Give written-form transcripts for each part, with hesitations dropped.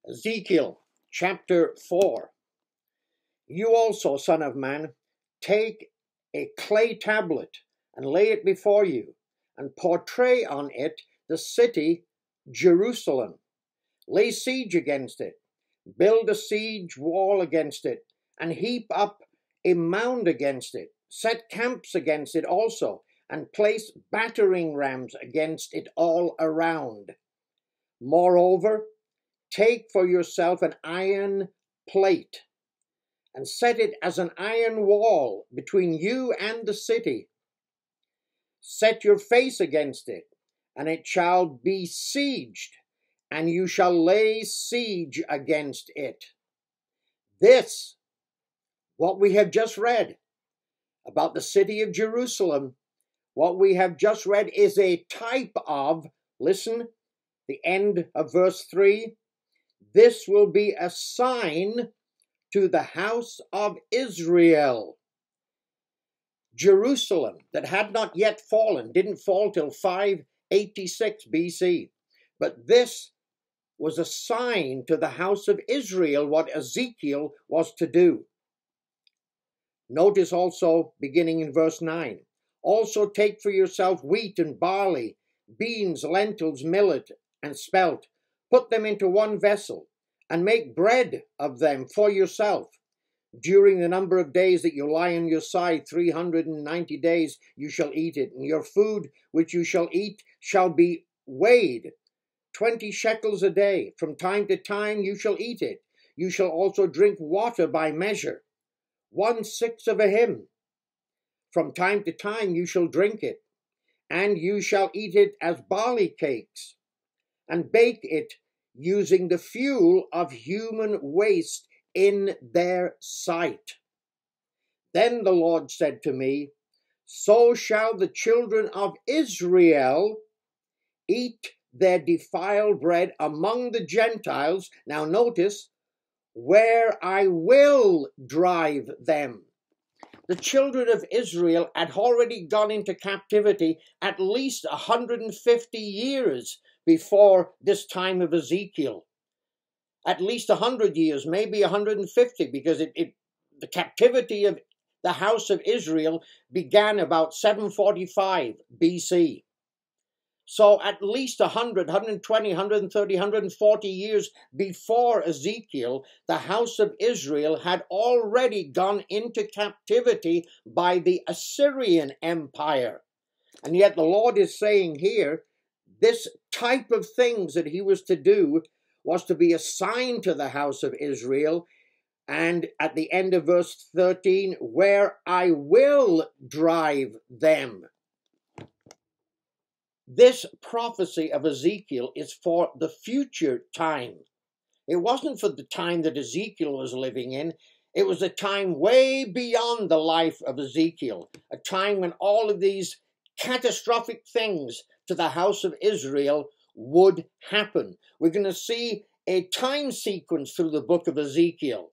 Ezekiel chapter 4. You also, son of man, take a clay tablet and lay it before you, and portray on it the city Jerusalem. Lay siege against it, build a siege wall against it, and heap up a mound against it. Set camps against it also, and place battering rams against it all around. Moreover, take for yourself an iron plate, and set it as an iron wall between you and the city. Set your face against it, and it shall be besieged, and you shall lay siege against it. This, what we have just read about the city of Jerusalem, what we have just read is a type of, listen, the end of verse 3, this will be a sign to the house of Israel. Jerusalem, that had not yet fallen, didn't fall till 586 BC. But this was a sign to the house of Israel, what Ezekiel was to do. Notice also, beginning in verse 9, also take for yourself wheat and barley, beans, lentils, millet, and spelt. Put them into one vessel, and make bread of them for yourself. During the number of days that you lie on your side, 390 days, you shall eat it, and your food which you shall eat shall be weighed, 20 shekels a day. From time to time you shall eat it. You shall also drink water by measure, 1/6 of a hin. From time to time you shall drink it, and you shall eat it as barley cakes, and bake it using the fuel of human waste in their sight. Then the Lord said to me, so shall the children of Israel eat their defiled bread among the Gentiles. Now notice, where I will drive them. The children of Israel had already gone into captivity at least 150 years before this time of Ezekiel. At least 100 years, maybe 150, because the captivity of the house of Israel began about 745 BC. So at least 100, 120, 130, 140 years before Ezekiel, the house of Israel had already gone into captivity by the Assyrian Empire. And yet the Lord is saying here, this type of things that he was to do was to be a sign to the house of Israel. And at the end of verse 13, where I will drive them. This prophecy of Ezekiel is for the future time. It wasn't for the time that Ezekiel was living in. It was a time way beyond the life of Ezekiel, a time when all of these catastrophic things to the house of Israel would happen. We're going to see a time sequence through the book of Ezekiel.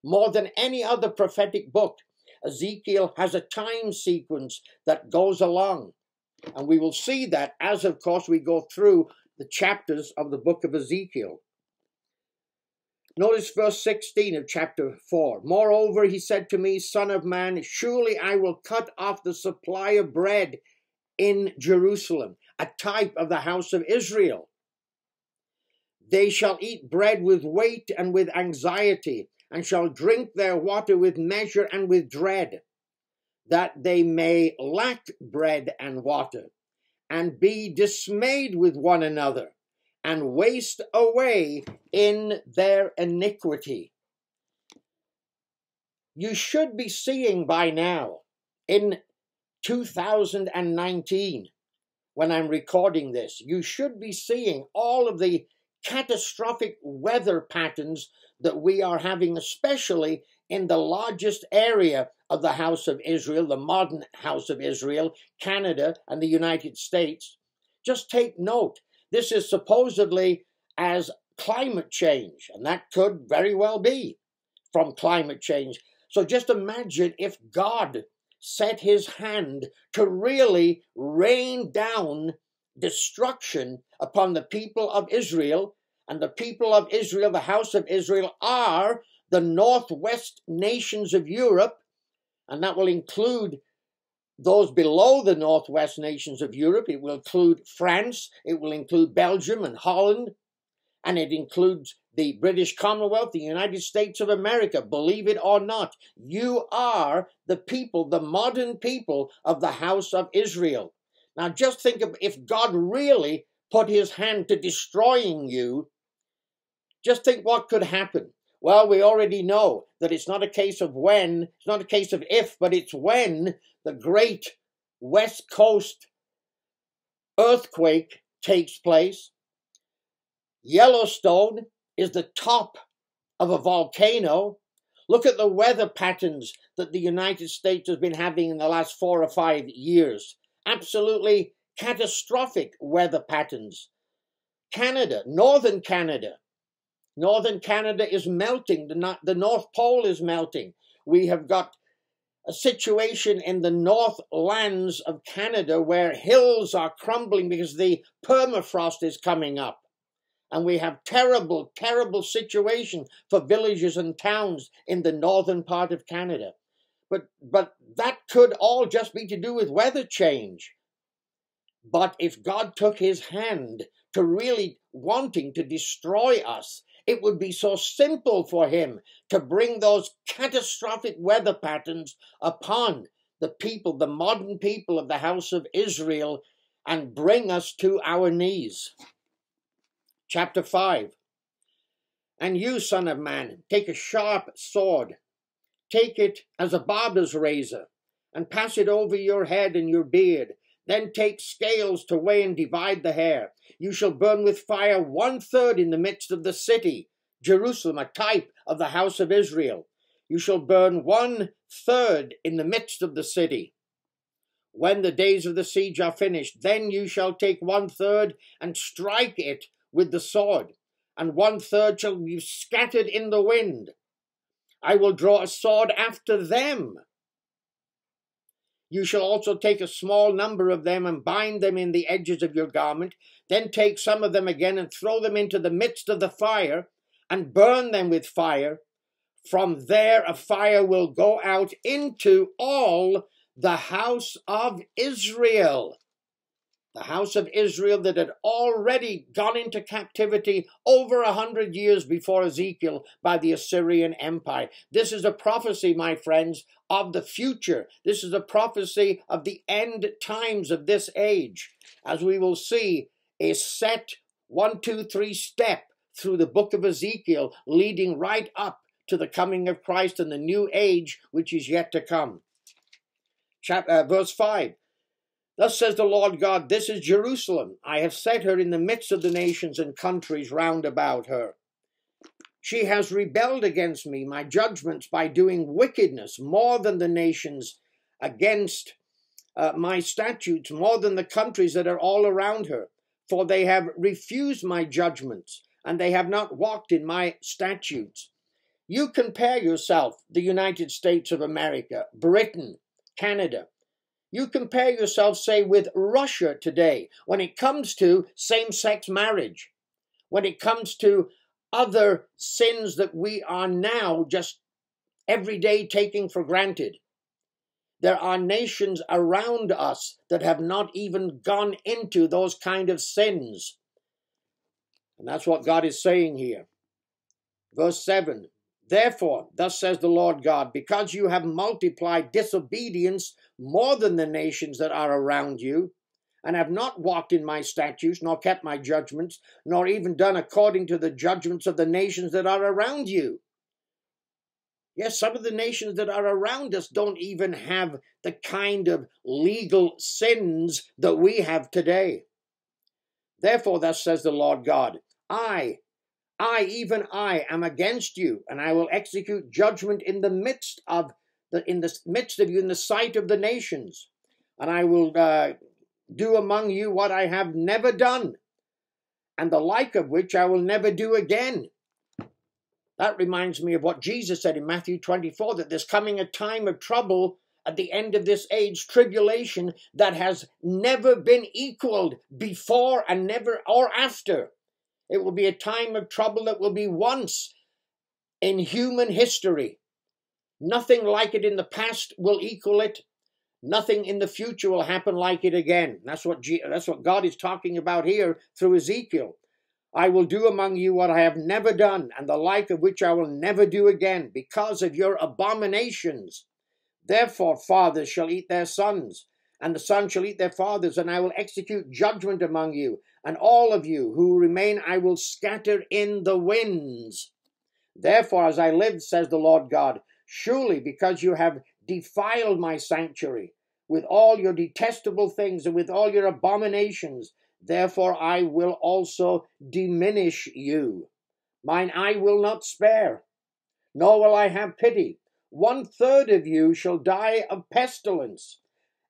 More than any other prophetic book, Ezekiel has a time sequence that goes along. And we will see that as, of course, we go through the chapters of the book of Ezekiel. Notice verse 16 of chapter 4. Moreover, he said to me, Son of man, surely I will cut off the supply of bread in Jerusalem, a type of the house of Israel. They shall eat bread with weight and with anxiety, and shall drink their water with measure and with dread, that they may lack bread and water, and be dismayed with one another, and waste away in their iniquity. You should be seeing by now, in 2019, when I'm recording this, you should be seeing all of the catastrophic weather patterns that we are having, especially in the largest area of the house of Israel, the modern house of Israel, Canada and the United States. Just take note, this is supposedly as climate change, and that could very well be from climate change. So just imagine if God set his hand to really rain down destruction upon the people of Israel, And the people of Israel, the house of Israel, are the northwest nations of Europe, and that will include those below the northwest nations of Europe. It will include France, it will include Belgium and Holland, and it includes the British Commonwealth, the United States of America. Believe it or not, you are the people, the modern people of the house of Israel. Now just think of if God really put his hand to destroying you, just think what could happen. Well, we already know that it's not a case of when, it's not a case of if, but it's when the great West Coast earthquake takes place. Yellowstone is the top of a volcano. Look at the weather patterns that the United States has been having in the last 4 or 5 years. Absolutely catastrophic weather patterns. Canada, northern Canada. Northern Canada is melting. The North Pole is melting. We have got a situation in the northlands of Canada where hills are crumbling because the permafrost is coming up. And we have terrible, terrible situation for villages and towns in the northern part of Canada. But that could all just be to do with weather change. But if God took his hand to really wanting to destroy us, it would be so simple for him to bring those catastrophic weather patterns upon the people, the modern people of the house of Israel, and bring us to our knees. Chapter 5. And you, son of man, take a sharp sword, take it as a barber's razor, and pass it over your head and your beard. Then take scales to weigh and divide the hair. You shall burn with fire 1/3 in the midst of the city, Jerusalem, a type of the house of Israel. You shall burn 1/3 in the midst of the city. When the days of the siege are finished, then you shall take 1/3 and strike it with the sword, and 1/3 shall be scattered in the wind. I will draw a sword after them. You shall also take a small number of them and bind them in the edges of your garment. Then take some of them again and throw them into the midst of the fire and burn them with fire. From there a fire will go out into all the house of Israel. The house of Israel that had already gone into captivity over 100 years before Ezekiel by the Assyrian Empire. This is a prophecy, my friends, of the future. This is a prophecy of the end times of this age. As we will see, a set 1, 2, 3 step through the book of Ezekiel, leading right up to the coming of Christ and the new age which is yet to come. Verse 5. Thus says the Lord God, this is Jerusalem. I have set her in the midst of the nations and countries round about her. She has rebelled against me, my judgments, by doing wickedness more than the nations, against my statutes, more than the countries that are all around her. For they have refused my judgments, and they have not walked in my statutes. You compare yourself, the United States of America, Britain, Canada. You compare yourself, say, with Russia today when it comes to same-sex marriage, when it comes to other sins that we are now just every day taking for granted. There are nations around us that have not even gone into those kind of sins. And that's what God is saying here. Verse 7. Therefore, thus says the Lord God, because you have multiplied disobedience more than the nations that are around you, and have not walked in my statutes, nor kept my judgments, nor even done according to the judgments of the nations that are around you. Yes, some of the nations that are around us don't even have the kind of legal sins that we have today. Therefore, thus says the Lord God, even I am against you, and I will execute judgment in the midst of you, in the sight of the nations, and I will do among you what I have never done, and the like of which I will never do again. That reminds me of what Jesus said in Matthew 24, that there's coming a time of trouble at the end of this age, tribulation that has never been equaled before and never or after. It will be a time of trouble that will be once in human history. Nothing like it in the past will equal it. Nothing in the future will happen like it again. That's what God is talking about here through Ezekiel. I will do among you what I have never done, and the like of which I will never do again, because of your abominations. Therefore fathers shall eat their sons, and the sons shall eat their fathers, and I will execute judgment among you, and all of you who remain I will scatter in the winds. Therefore, as I live, says the Lord God, surely because you have defiled my sanctuary with all your detestable things and with all your abominations, therefore I will also diminish you. Mine eye will not spare, nor will I have pity. 1/3 of you shall die of pestilence,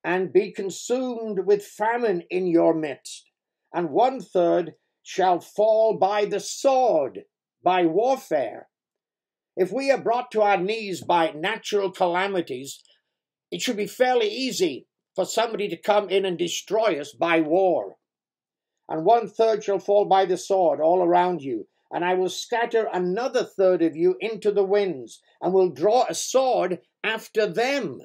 and be consumed with famine in your midst, and 1/3 shall fall by the sword, by warfare. If we are brought to our knees by natural calamities, it should be fairly easy for somebody to come in and destroy us by war. And 1/3 shall fall by the sword all around you, and I will scatter another 1/3 of you into the winds, and will draw a sword after them.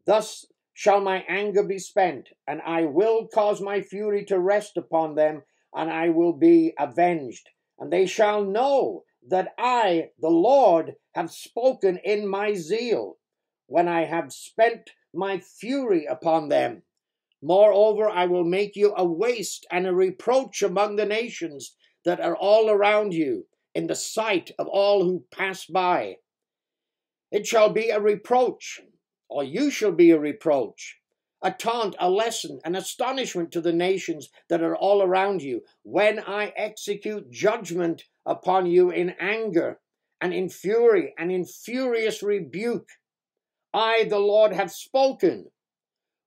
Thus shall my anger be spent, and I will cause my fury to rest upon them, and I will be avenged. And they shall know that I, the Lord, have spoken in my zeal, when I have spent my fury upon them. Moreover, I will make you a waste and a reproach among the nations that are all around you, in the sight of all who pass by. It shall be a reproach, or you shall be a reproach, a taunt, a lesson, an astonishment to the nations that are all around you, when I execute judgment upon you in anger, and in fury, and in furious rebuke. I, the Lord, have spoken,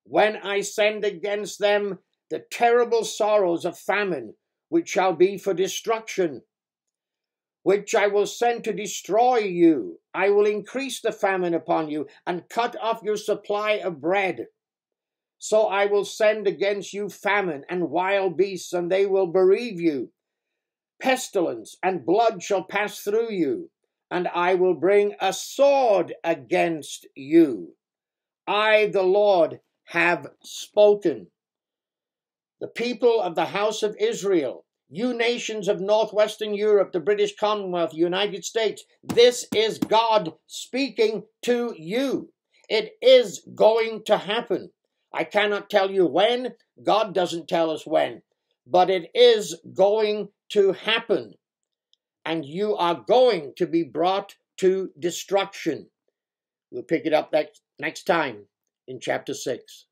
when I send against them the terrible sorrows of famine, which shall be for destruction, which I will send to destroy you. I will increase the famine upon you, and cut off your supply of bread. So I will send against you famine and wild beasts, and they will bereave you. Pestilence and blood shall pass through you, and I will bring a sword against you. I, the Lord, have spoken. The people of the house of Israel, you nations of northwestern Europe, the British Commonwealth, United States, this is God speaking to you. It is going to happen. I cannot tell you when. God doesn't tell us when. But it is going to happen. And you are going to be brought to destruction. We'll pick it up next time in chapter 6.